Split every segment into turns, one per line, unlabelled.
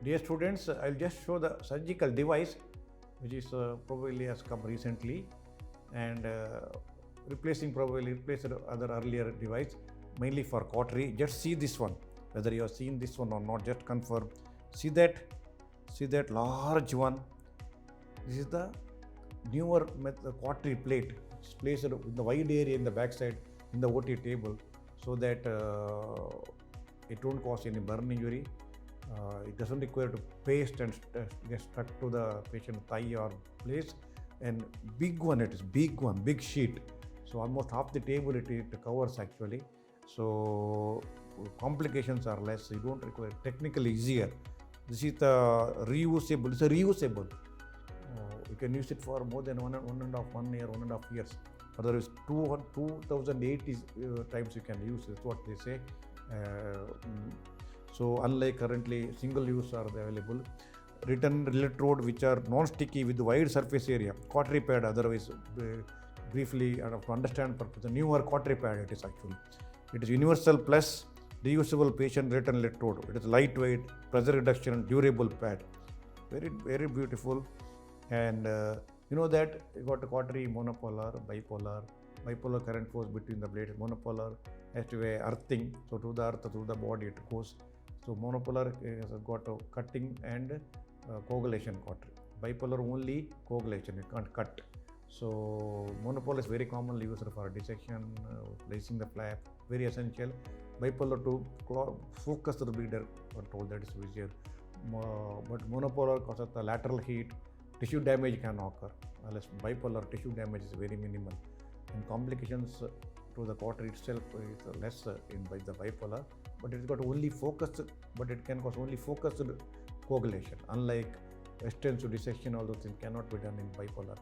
Dear students, I'll just show the surgical device which is probably has come recently and replaced other earlier device mainly for cautery. Just see this one, whether you have seen this one or not, just confirm. See that large one. This is the newer cautery plate. It's placed in the wide area in the backside in the OT table so that it won't cause any burn injury. It doesn't require to paste and get stuck to the patient thigh or place. And big one, it is big one, big sheet. So almost half the table it covers actually. So complications are less. You don't require, technically easier. This is the reusable. It's a reusable. You can use it for more than 1.5 years. Otherwise, 2080 times you can use. That's what they say. So unlike currently single use are available. Written electrode which are non-sticky with wide surface area. Cautery pad, otherwise briefly to understand purpose. The newer cautery pad it is actually. It is universal plus reusable patient written electrode. It is lightweight, pressure reduction and durable pad. Very, very beautiful. And you know that you got a cautery, monopolar, bipolar. Bipolar current flows between the blades. Monopolar has to be earthing, so to the earth, through the body it goes. So monopolar has got a cutting and coagulation cautery. Bipolar only coagulation, it can't cut. So monopolar is very commonly used for dissection, placing the flap, very essential. Bipolar to focus the bleeder control, that is easier. But monopolar causes the lateral heat, tissue damage can occur. Unless bipolar tissue damage is very minimal. And complications to the cautery itself is less by the bipolar, but it's got only focused, but it can cause only focused coagulation. Unlike extensive dissection, all those things cannot be done in bipolar,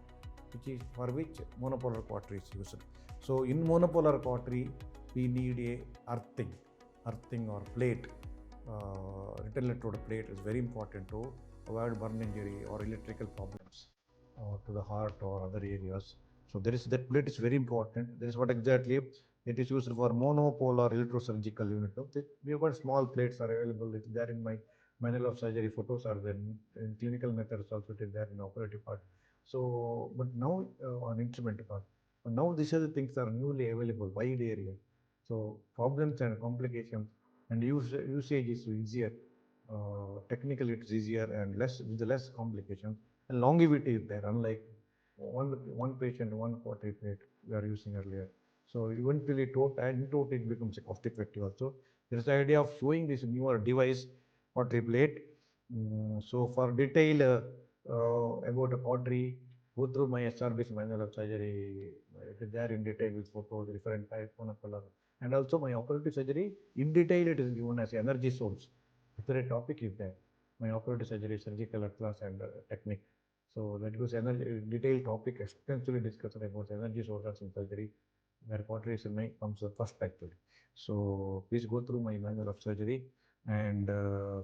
which monopolar cautery is used. So in monopolar cautery, we need a earthing or plate. Written electrode plate is very important to avoid burn injury or electrical problems to the heart or other areas. So that plate is very important. This is what exactly it is used for monopolar electrosurgical unit. We have got small plates are available. It's there in my manual of surgery. Photos are there in clinical methods also. It is there in operative part. So, but now on instrument part. But now these are the things are newly available, wide area. So problems and complications and usage is easier. Technically, it's easier and with less complications. And longevity is there, unlike one patient, one cautery plate we are using earlier. So eventually, it becomes a cost effective also. There is the idea of showing this newer device, cautery plate. So for detail about a cautery, go through my SRB's manual of surgery. It is there in detail with photos, different type, monopolar. And also my operative surgery, in detail it is given as energy source. If a topic is there, my operative surgery, surgical atlas and technique. So that was energy detailed topic extensively discussed about energy sources in surgery, where cautery comes first actually. So please go through my manual of surgery. And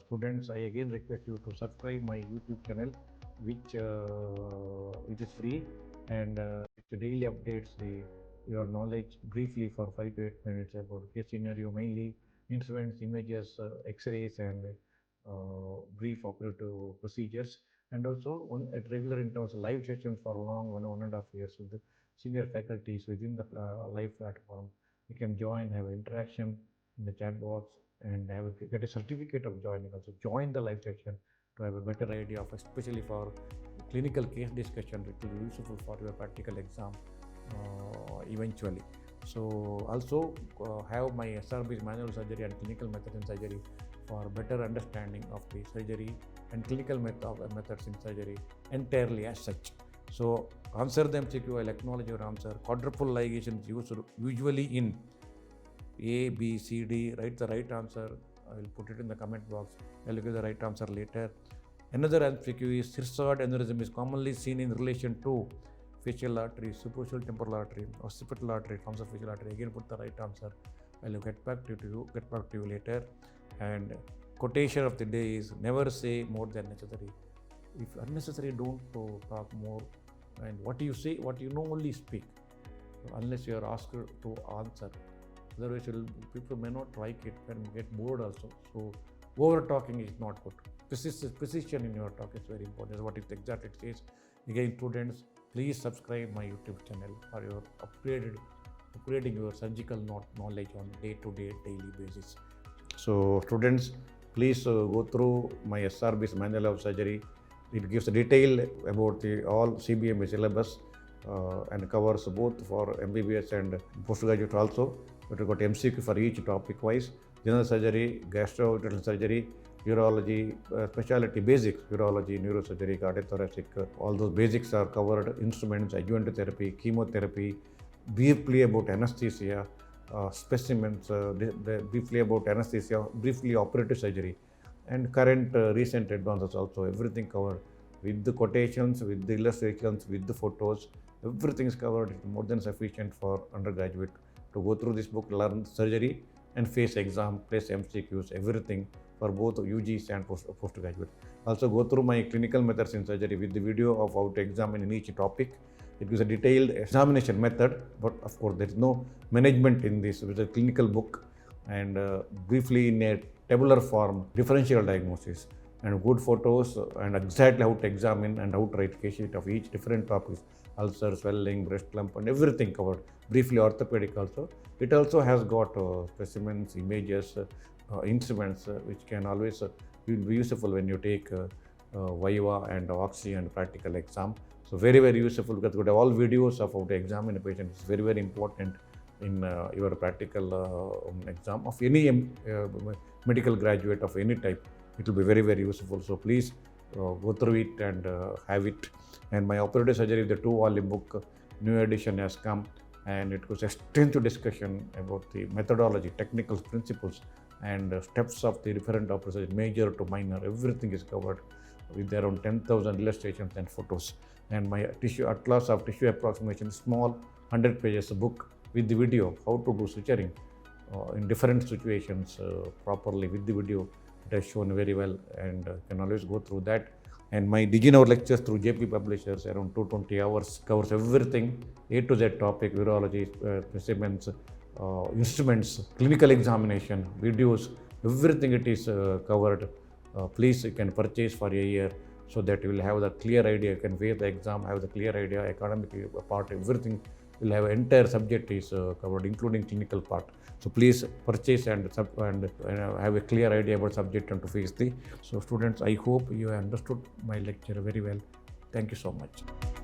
students, I again request you to subscribe my YouTube channel, which is free and it daily updates your knowledge briefly for 5 to 8 minutes about case scenario, mainly instruments, images, X-rays, and brief operative procedures. And also at regular intervals, live sessions for long 1.5 years with the senior faculties within the live platform. You can join, have interaction in the chat box, and get a certificate of joining. Also join the live session to have a better idea of, especially for clinical case discussion, it will be useful for your practical exam eventually. So also have my SRB's manual surgery and clinical method in surgery for better understanding of the surgery and clinical methods in surgery entirely as such. So answer the MCQ, I'll acknowledge your answer. Quadruple ligation is used usually in A, B, C, D. Write the right answer. I will put it in the comment box. I'll give the right answer later. Another MCQ is SRB aneurysm is commonly seen in relation to facial artery, superficial temporal artery, occipital artery, transfacial artery. Again, put the right answer. I'll get back to you later. And quotation of the day is never say more than necessary. If unnecessary, don't talk more. And what you say, what you know, only speak. So unless you are asked to answer. Otherwise, people may not like it and get bored also. So over talking is not good. precision in your talk is very important. What it exactly it says. Again, students, please subscribe my YouTube channel for your upgrading your surgical knowledge on day-to-day, daily basis. So, students, please go through my SRB's manual of surgery. It gives detail about the all CBMA syllabus and covers both for MBBS and postgraduate also. But we got MCQ for each topic wise. General surgery, gastrointestinal surgery, urology, specialty basics, urology, neurosurgery, cardiothoracic, all those basics are covered. Instruments, adjuvant therapy, chemotherapy, briefly about anesthesia, specimens, briefly about anesthesia, briefly operative surgery, and current recent advances also. Everything covered with the quotations, with the illustrations, with the photos. Everything is covered. It's more than sufficient for undergraduate to go through this book, learn surgery, and face exam, place MCQs, everything for both UGs and postgraduate. Also go through my clinical methods in surgery with the video of how to examine in each topic. It gives a detailed examination method, but of course there is no management in this. It's a clinical book, and briefly in a tabular form, differential diagnosis and good photos and exactly how to examine and how to write case sheet of each different topics, ulcer, swelling, breast lump, and everything covered. Briefly orthopedic also. It also has got specimens, images, instruments which can always be useful when you take Viva and Oxy and practical exam. So very, very useful because we have all videos of how to examine a patient. It's very, very important in your practical exam of any medical graduate of any type. It will be very, very useful. So please go through it and have it. And my operative surgery, the 2-volume book, new edition has come, and it was extensive discussion about the methodology, technical principles, and steps of the different operations, major to minor. Everything is covered with around 10,000 illustrations and photos. And my tissue atlas of tissue approximation, small 100 pages book with the video, how to do suturing in different situations properly with the video. It has shown very well, and can always go through that. And my DigiNow lectures through JP Publishers, around 220 hours, covers everything, A to Z topic, urology, specimens, instruments, clinical examination, videos, everything it is covered. Please, you can purchase for a year so that you will have the clear idea. You can face the exam, have the clear idea, academic part, everything. You will have entire subject is covered, including clinical part. So please purchase and have a clear idea about subject and to face the. So students, I hope you have understood my lecture very well. Thank you so much.